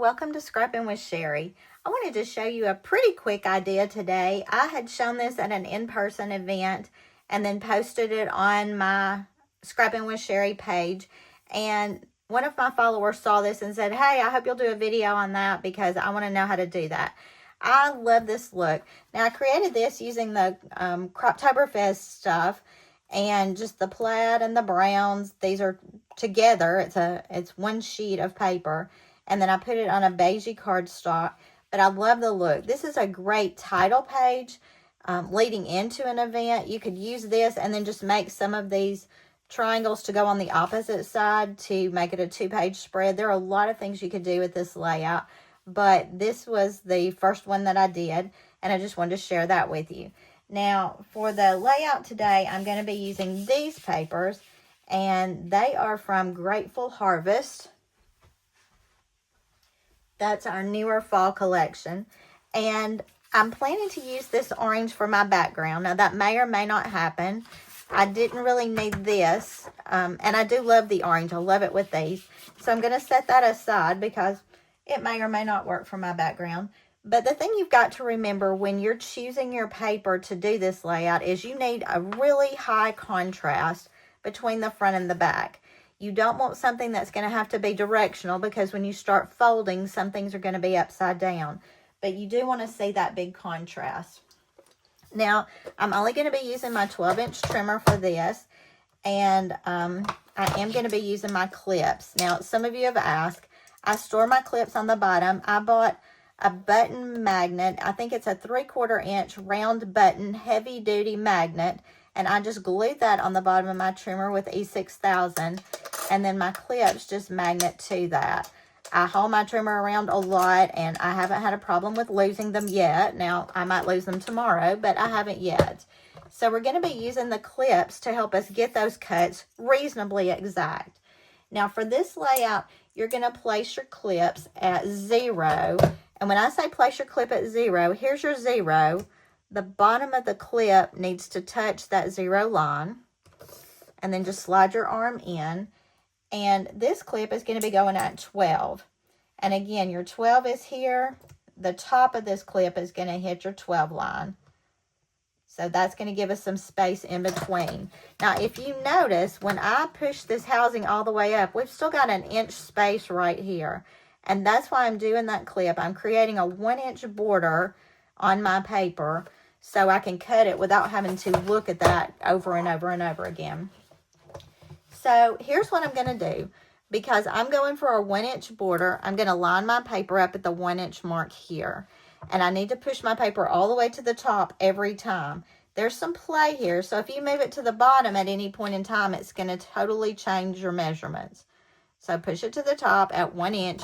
welcome to Scrappin with Sheri. I wanted to show you a pretty quick idea today. I had shown this at an in-person event and then posted it on my Scrappin with Sheri page. And one of my followers saw this and said, hey, I hope you'll do a video on that because I want to know how to do that. I love this look. Now, I created this using the Croptoberfest stuff and just the plaid and the browns. These are together. It's one sheet of paper. And then I put it on a beigey cardstock. But I love the look. This is a great title page leading into an event. You could use this and then just make some of these triangles to go on the opposite side to make it a 2-page spread. There are a lot of things you could do with this layout. But this was the first one that I did. And I just wanted to share that with you. Now, for the layout today, I'm going to be using these papers. And they are from Grateful Harvest. That's our newer fall collection. And I'm planning to use this orange for my background. Now, that may or may not happen. I didn't really need this. And I do love the orange. I love it with these. So I'm going to set that aside because it may or may not work for my background. But the thing you've got to remember when you're choosing your paper to do this layout is you need a really high contrast between the front and the back. You don't want something that's going to have to be directional because when you start folding, some things are going to be upside down. But you do want to see that big contrast. Now, I'm only going to be using my 12-inch trimmer for this. And I am going to be using my clips. Now, some of you have asked, I store my clips on the bottom. I bought a button magnet. I think it's a 3/4 inch round button, heavy duty magnet. And I just glued that on the bottom of my trimmer with E6000. And then my clips just magnet to that. I haul my trimmer around a lot and I haven't had a problem with losing them yet. Now, I might lose them tomorrow, but I haven't yet. So we're going to be using the clips to help us get those cuts reasonably exact. Now, for this layout, you're going to place your clips at 0. And when I say place your clip at 0, here's your 0. The bottom of the clip needs to touch that 0 line. And then just slide your arm in. And this clip is going to be going at 12. And again, your 12 is here. The top of this clip is going to hit your 12 line. So that's going to give us some space in between. Now, if you notice, when I push this housing all the way up, we've still got an inch space right here. And that's why I'm doing that clip. I'm creating a 1-inch border on my paper so I can cut it without having to look at that over and over and over again. So here's what I'm going to do. Because I'm going for a 1-inch border, I'm going to line my paper up at the 1-inch mark here. And I need to push my paper all the way to the top every time. There's some play here, so if you move it to the bottom at any point in time, it's going to totally change your measurements. So push it to the top at 1 inch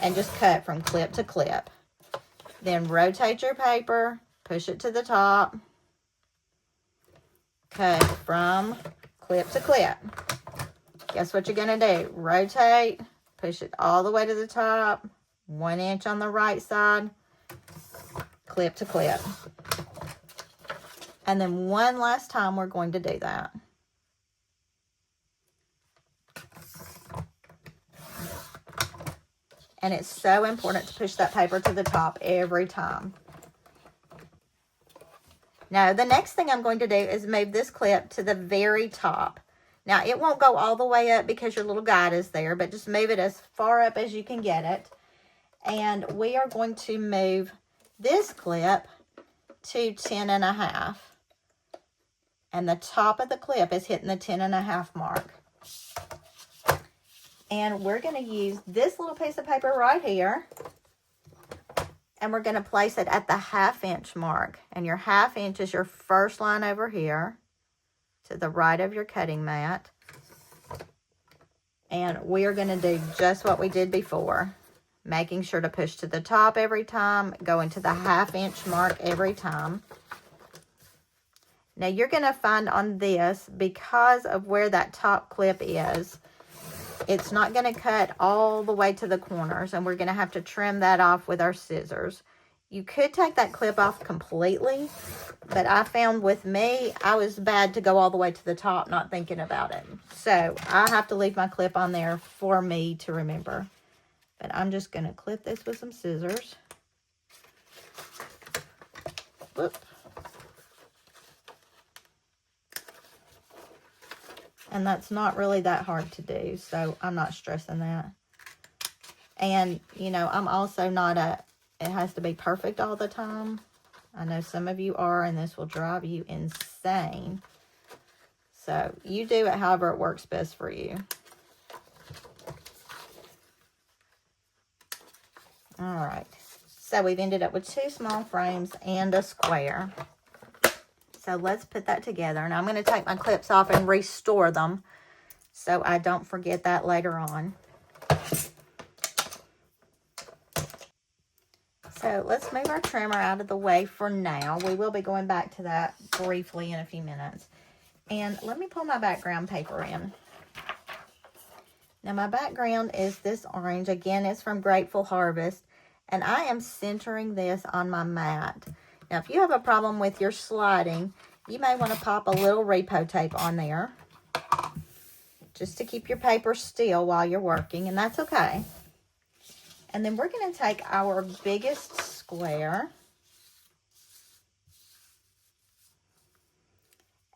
and just cut from clip to clip. Then rotate your paper, push it to the top, cut from clip to clip. Guess what you're going to do? Rotate, push it all the way to the top, 1 inch on the right side, clip to clip. And then one last time we're going to do that. And it's so important to push that paper to the top every time. Now, the next thing I'm going to do is move this clip to the very top. Now, it won't go all the way up because your little guide is there, but just move it as far up as you can get it. And we are going to move this clip to 10.5. And the top of the clip is hitting the 10.5 mark. And we're going to use this little piece of paper right here. And we're going to place it at the 1/2 inch mark. And your 1/2 inch is your first line over here to the right of your cutting mat. And we are going to do just what we did before. Making sure to push to the top every time. Going to the 1/2 inch mark every time. Now you're going to find on this, because of where that top clip is, it's not going to cut all the way to the corners. And we're going to have to trim that off with our scissors. You could take that clip off completely. But I found with me, I was bad to go all the way to the top not thinking about it. So I have to leave my clip on there for me to remember. But I'm just going to clip this with some scissors. Whoop. And that's not really that hard to do, so I'm not stressing that. And, you know, I'm also not it has to be perfect all the time. I know some of you are, and this will drive you insane. So, you do it however it works best for you. All right. So, we've ended up with 2 small frames and a square. So, let's put that together. And I'm going to take my clips off and restore them so I don't forget that later on. So let's move our trimmer out of the way for now. We will be going back to that briefly in a few minutes. And let me pull my background paper in. Now my background is this orange. Again, it's from Grateful Harvest. And I am centering this on my mat. Now if you have a problem with your sliding, you may want to pop a little repo tape on there. Just to keep your paper still while you're working. And that's okay. And then we're going to take our biggest square.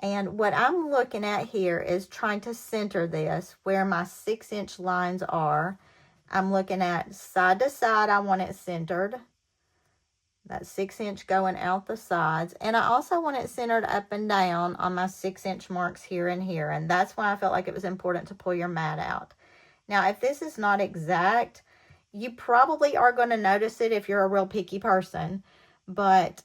And what I'm looking at here is trying to center this where my 6-inch lines are. I'm looking at side to side. I want it centered. That 6-inch going out the sides. And I also want it centered up and down on my 6-inch marks here and here. And that's why I felt like it was important to pull your mat out. Now, if this is not exact, you probably are going to notice it if you're a real picky person, but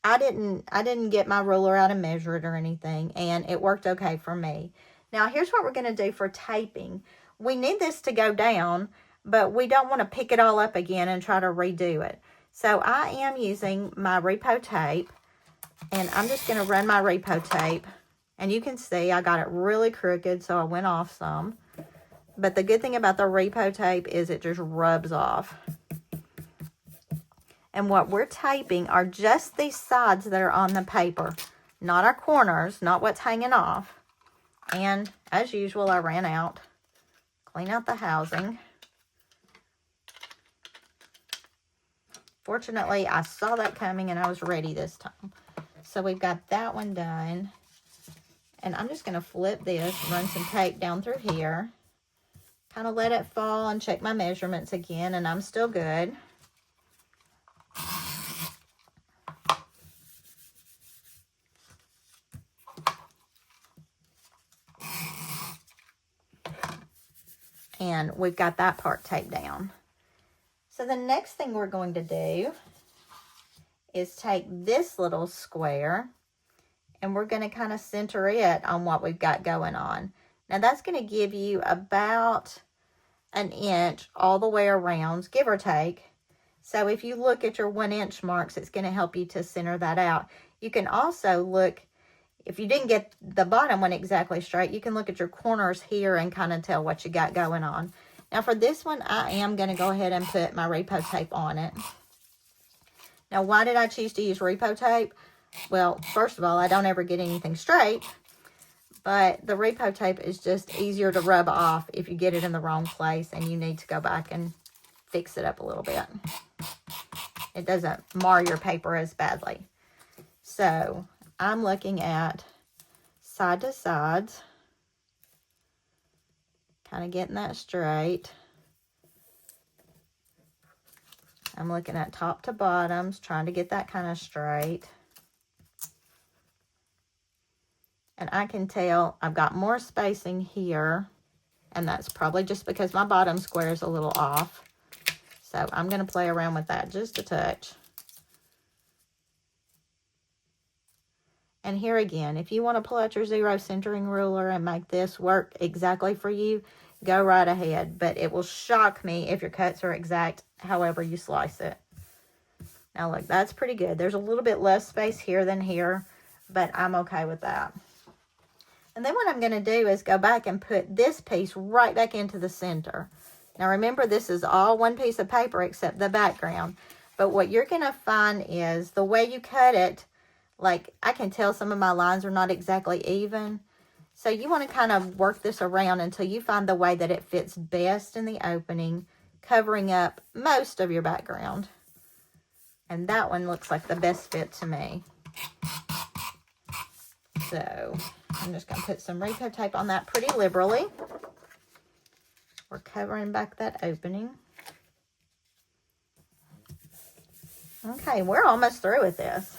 I didn't get my ruler out and measure it or anything, and it worked okay for me. Now, here's what we're going to do for taping. We need this to go down, but we don't want to pick it all up again and try to redo it. So I am using my repo tape, and I'm just going to run my repo tape, and you can see I got it really crooked, so I went off some. But the good thing about the repo tape is it just rubs off. And what we're taping are just these sides that are on the paper. Not our corners, not what's hanging off. And as usual, I ran out. Clean out the housing. Fortunately, I saw that coming and I was ready this time. So we've got that one done. And I'm just going to flip this, run some tape down through here. Kind of let it fall and check my measurements again, and I'm still good. And we've got that part taped down. So the next thing we're going to do is take this little square, and we're going to kind of center it on what we've got going on. Now that's going to give you about 1 inch all the way around, give or take. So if you look at your 1-inch marks, it's going to help you to center that out. You can also look, if you didn't get the bottom one exactly straight, you can look at your corners here and kind of tell what you got going on. Now for this one, I am going to go ahead and put my repo tape on it. Now why did I choose to use repo tape? Well, first of all, I don't ever get anything straight. But the repo tape is just easier to rub off if you get it in the wrong place and you need to go back and fix it up a little bit. It doesn't mar your paper as badly. So I'm looking at side to sides. Kind of getting that straight. I'm looking at top to bottoms, trying to get that kind of straight. And I can tell I've got more spacing here. And that's probably just because my bottom square is a little off. So I'm going to play around with that just a touch. And here again, if you want to pull out your 0 centering ruler and make this work exactly for you, go right ahead. But it will shock me if your cuts are exact however you slice it. Now look, that's pretty good. There's a little bit less space here than here, but I'm okay with that. And then what I'm going to do is go back and put this piece right back into the center. Now remember, this is all one piece of paper except the background. But what you're going to find is the way you cut it, like I can tell some of my lines are not exactly even. So you want to kind of work this around until you find the way that it fits best in the opening. covering up most of your background. And that one looks like the best fit to me. So I'm just going to put some repo tape on that pretty liberally. We're covering back that opening. Okay, we're almost through with this.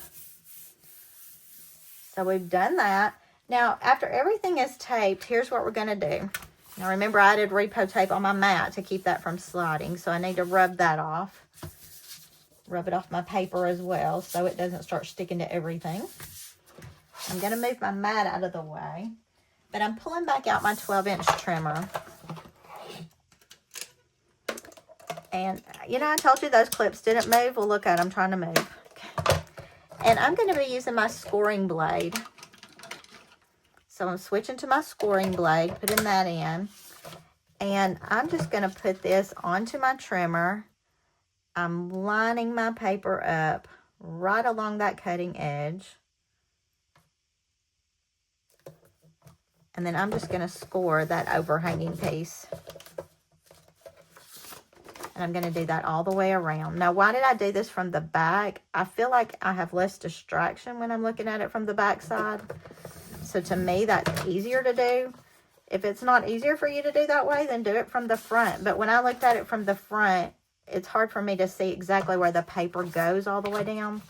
So we've done that. Now, after everything is taped, here's what we're going to do. Now, remember, I added repo tape on my mat to keep that from sliding, so I need to rub that off. Rub it off my paper as well so it doesn't start sticking to everything. I'm going to move my mat out of the way, but I'm pulling back out my 12-inch trimmer. And, you know, I told you those clips didn't move. Well, look at them trying to move. Okay. And I'm going to be using my scoring blade. So I'm switching to my scoring blade, putting that in. And I'm just going to put this onto my trimmer. I'm lining my paper up right along that cutting edge. And then I'm just going to score that overhanging piece. And I'm going to do that all the way around. Now, why did I do this from the back? I feel like I have less distraction when I'm looking at it from the back side. So to me, that's easier to do. If it's not easier for you to do that way, then do it from the front. But when I looked at it from the front, it's hard for me to see exactly where the paper goes all the way down.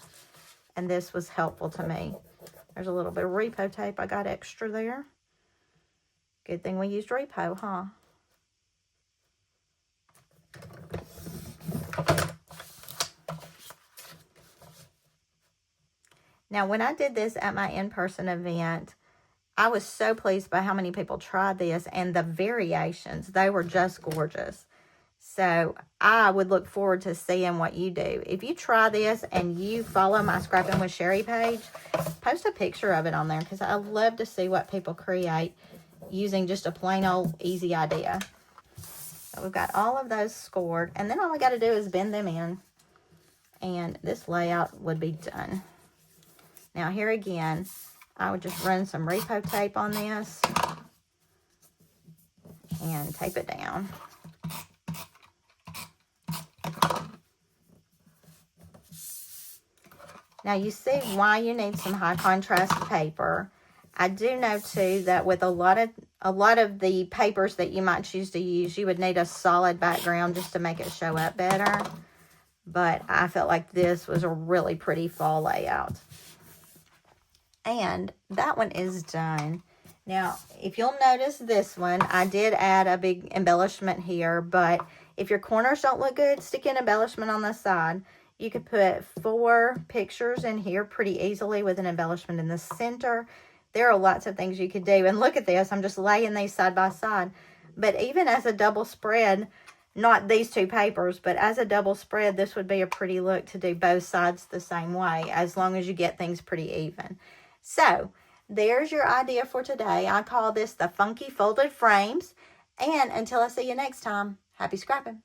And this was helpful to me. There's a little bit of repo tape I got extra there. Good thing we used repo, huh? Now, when I did this at my in-person event, I was so pleased by how many people tried this and the variations. They were just gorgeous. So I would look forward to seeing what you do. If you try this and you follow my Scrappin with Sheri page, post a picture of it on there because I love to see what people create using just a plain old easy idea. So we've got all of those scored, and then all I got to do is bend them in, and this layout would be done. Now here again, I would just run some repo tape on this and tape it down. Now you see why you need some high contrast paper. I do know too that with a lot of the papers that you might choose to use, you would need a solid background just to make it show up better. But I felt like this was a really pretty fall layout. And that one is done. Now, if you'll notice this one, I did add a big embellishment here, but if your corners don't look good, stick an embellishment on the side. You could put 4 pictures in here pretty easily with an embellishment in the center. There are lots of things you could do. And look at this. I'm just laying these side by side. But even as a double spread, not these 2 papers, but as a double spread, this would be a pretty look to do both sides the same way, as long as you get things pretty even. So, there's your idea for today. I call this the Funky Folded Frames. And until I see you next time, happy scrapping.